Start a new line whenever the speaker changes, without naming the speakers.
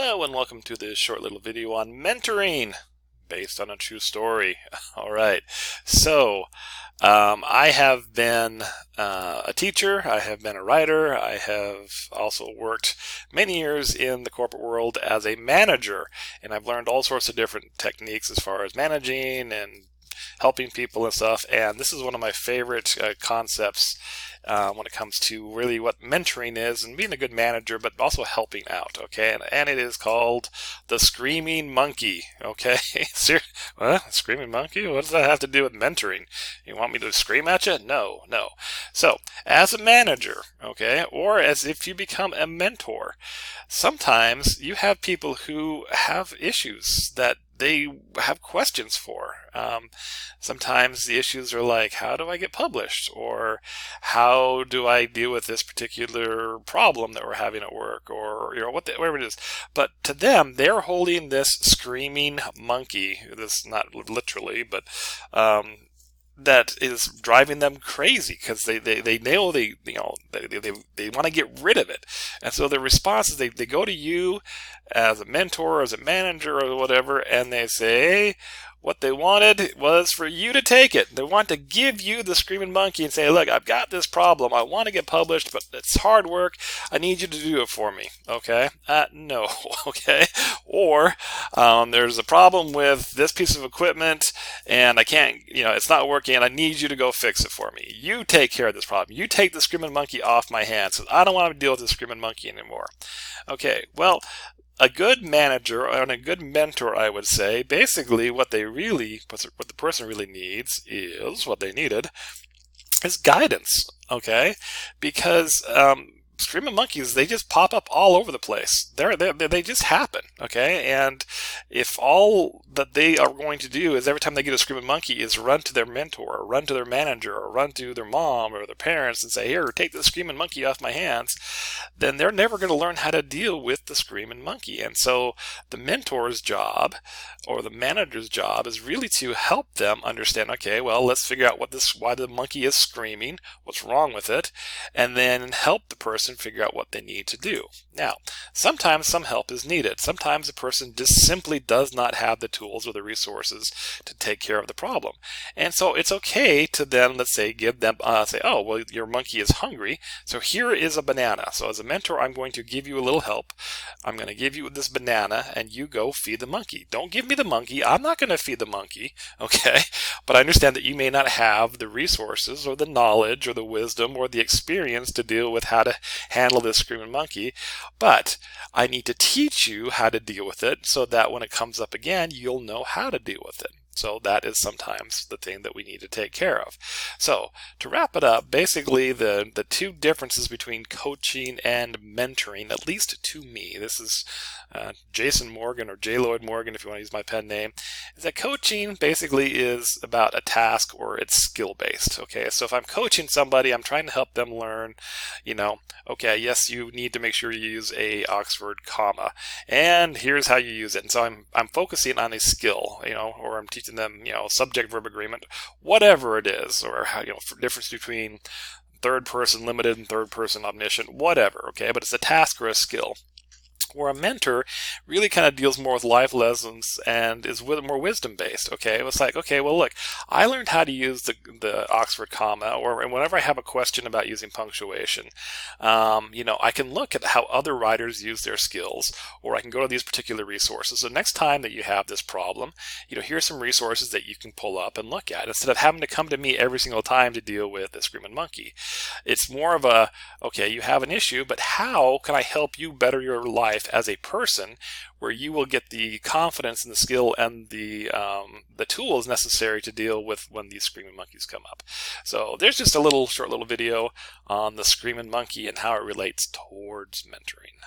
Hello and welcome to this short little video on mentoring based on a true story. All right, so I have been a teacher, I have been a writer, I have also worked many years in the corporate world as a manager, and I've learned all sorts of different techniques as far as managing and helping people and stuff, and this is one of my favorite concepts when it comes to really what mentoring is and being a good manager, but also helping out, okay? And it is called the screaming monkey, okay? What? Screaming monkey? What does that have to do with mentoring? You want me to scream at you? No, no. So, as a manager, okay, or as if you become a mentor, sometimes you have people who have issues that they have questions for. Sometimes the issues are like, how do I get published? Or how do I deal with this particular problem that we're having at work? Or, whatever it is. But to them, they're holding this screaming monkey, this not literally, but that is driving them crazy because they know they want to get rid of it, and so the response is they go to you as a mentor, as a manager, or whatever, and they say what they wanted was for you to take it. They want to give you the screaming monkey and say, look, I've got this problem. I want to get published, but it's hard work. I need you to do it for me. Okay? No. Okay? Or there's a problem with this piece of equipment and I can't, it's not working and I need you to go fix it for me. You take care of this problem. You take the screaming monkey off my hands because I don't want to deal with the screaming monkey anymore. Okay, well, a good manager and a good mentor, I would say, basically what the person really needs is, what they needed, is guidance, okay? Because screaming monkeys, they just pop up all over the place. They just happen, okay? And if all that they are going to do is every time they get a screaming monkey is run to their mentor, or run to their manager, or run to their mom or their parents and say, here, take the screaming monkey off my hands, then they're never going to learn how to deal with the screaming monkey. And so the mentor's job or the manager's job is really to help them understand, okay, well, let's figure out why the monkey is screaming, what's wrong with it, and then help the person figure out what they need to do. Now, sometimes some help is needed. Sometimes a person just simply does not have the tools or the resources to take care of the problem. And so it's okay to then, let's say, give them, say, oh, well, your monkey is hungry, so here is a banana. So as a mentor, I'm going to give you a little help. I'm going to give you this banana, and you go feed the monkey. Don't give me the monkey. I'm not going to feed the monkey, okay? But I understand that you may not have the resources or the knowledge or the wisdom or the experience to deal with how to handle this screaming monkey, but I need to teach you how to deal with it so that when it comes up again, you'll know how to deal with it. So that is sometimes the thing that we need to take care of. So to wrap it up, basically the two differences between coaching and mentoring, at least to me, this is Jason Morgan or J. Lloyd Morgan if you want to use my pen name, is that coaching basically is about a task or it's skill based. Okay, so if I'm coaching somebody, I'm trying to help them learn, okay, yes, you need to make sure you use a Oxford comma, and here's how you use it. And so I'm focusing on a skill, or I'm teaching them, subject verb agreement, whatever it is, or how, difference between third person limited and third person omniscient, whatever, okay, but it's a task or a skill. Where a mentor really kind of deals more with life lessons and is more wisdom based. Okay, it's like, okay, well, look, I learned how to use the Oxford comma, or whenever I have a question about using punctuation, I can look at how other writers use their skills, or I can go to these particular resources. So next time that you have this problem, here's some resources that you can pull up and look at instead of having to come to me every single time to deal with the screaming monkey. It's more of a, okay, you have an issue, but how can I help you better your life as a person, where you will get the confidence and the skill and the tools necessary to deal with when these screaming monkeys come up. So there's just a short little video on the screaming monkey and how it relates towards mentoring.